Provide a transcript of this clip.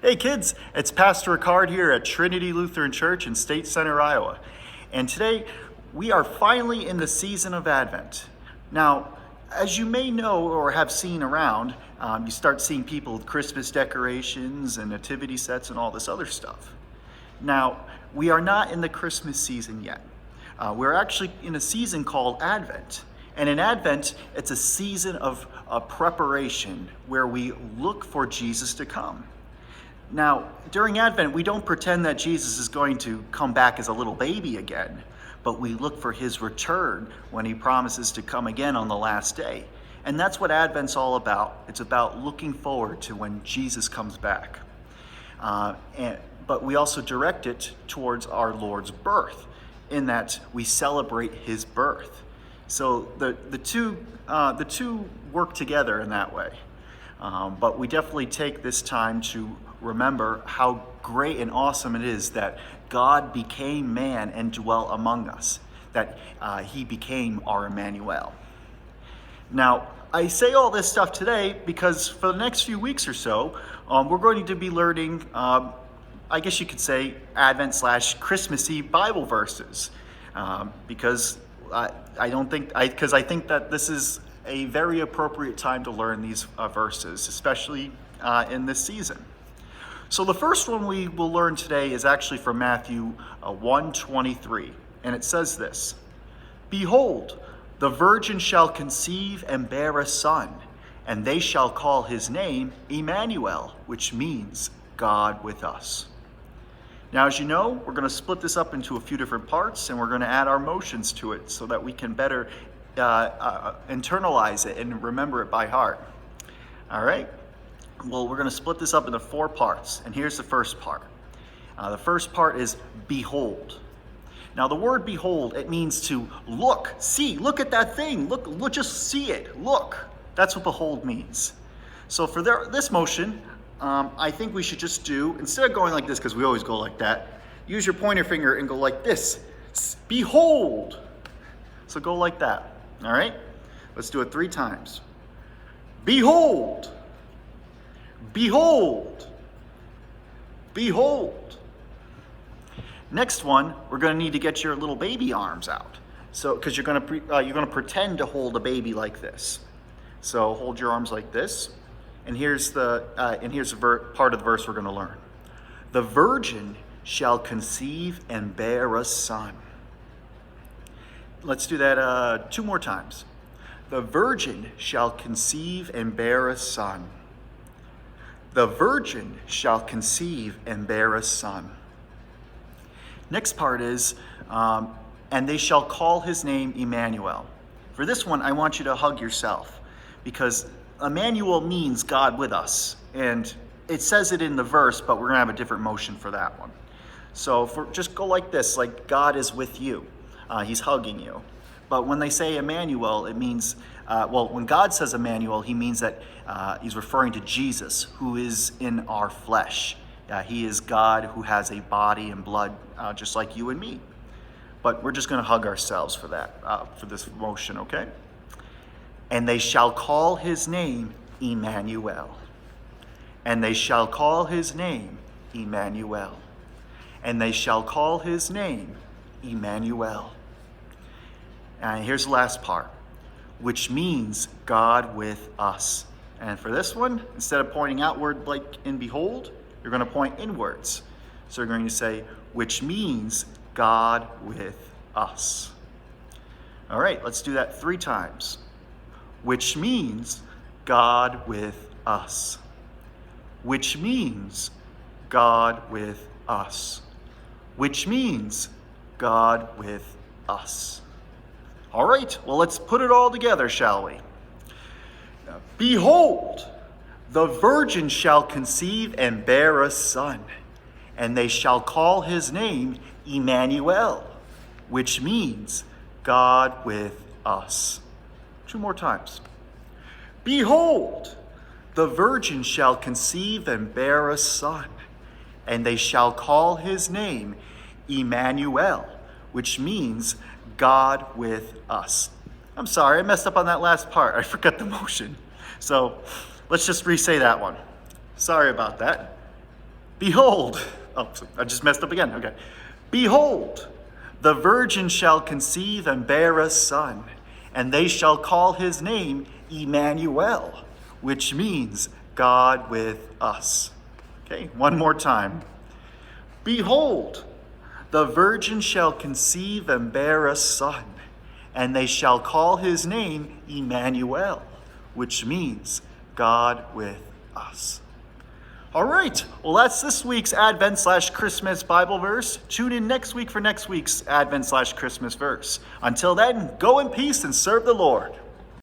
Hey kids, it's Pastor Ricard here at Trinity Lutheran Church in State Center, Iowa. And today we are finally in the season of Advent. Now, as you may know or have seen around, you start seeing people with Christmas decorations and nativity sets and all this other stuff. Now, we are not in the Christmas season yet. We're actually in a season called Advent. And in Advent, it's a season of preparation where we look for Jesus to come. Now, during Advent, we don't pretend that Jesus is going to come back as a little baby again, but we look for his return when he promises to come again on the last day. And that's what Advent's all about. It's about looking forward to when Jesus comes back. But we also direct it towards our Lord's birth, in that we celebrate his birth. So the two work together in that way. But we definitely take this time to remember how great and awesome it is that God became man and dwelt among us, that he became our Immanuel. Now, I say all this stuff today because for the next few weeks or so, we're going to be learning, I guess you could say, Advent/Christmassy Bible verses, because I think that this is a very appropriate time to learn these verses, especially in this season. So the first one we will learn today is actually from Matthew 1:23, and it says this: "Behold, the virgin shall conceive and bear a son, and they shall call his name Immanuel, which means God with us." Now, as you know, we're going to split this up into a few different parts, and we're going to add our emotions to it so that we can better internalize it and remember it by heart. All right? Well, we're going to split this up into 4 parts, and here's the first part. The first part is behold. Now, the word behold, it means to look, see, look at that thing, look, just see it, look. That's what behold means. So for this motion, I think we should just do, instead of going like this, because we always go like that, use your pointer finger and go like this. Behold. So go like that, all right? Let's do it 3 times. Behold. Behold. Behold. Next one, we're going to need to get your little baby arms out. So, because you're going to pretend to hold a baby like this. So hold your arms like this. And here's the part of the verse we're going to learn. The virgin shall conceive and bear a son. Let's do that 2 more times. The virgin shall conceive and bear a son. The virgin shall conceive and bear a son. Next part is, and they shall call his name Immanuel. For this one, I want you to hug yourself, because Immanuel means God with us. And it says it in the verse, but we're going to have a different motion for that one. So just go like this, like God is with you. He's hugging you. But when they say Immanuel, it means, when God says Immanuel, he means that he's referring to Jesus, who is in our flesh. He is God who has a body and blood, just like you and me. But we're just going to hug ourselves for that, for this motion, okay? And they shall call his name Immanuel. And they shall call his name Immanuel. And they shall call his name Immanuel. And here's the last part, which means God with us. And for this one, instead of pointing outward like in behold, you're going to point inwards. So you're going to say, which means God with us. All right, let's do that 3 times. Which means God with us. Which means God with us. Which means God with us. All right, well, let's put it all together, shall we? Behold, the virgin shall conceive and bear a son, and they shall call his name Immanuel, which means God with us. 2 more times. Behold, the virgin shall conceive and bear a son, and they shall call his name Immanuel, which means God with us. I'm sorry, I messed up on that last part. I forgot the motion. So let's just re-say that one. Sorry about that. Behold, oh, I just messed up again. Okay. Behold, the virgin shall conceive and bear a son, and they shall call his name Immanuel, which means God with us. Okay, one more time. Behold, the virgin shall conceive and bear a son, and they shall call his name Immanuel, which means God with us. All right, well, that's this week's Advent/Christmas Bible verse. Tune in next week for next week's Advent/Christmas verse. Until then, go in peace and serve the Lord.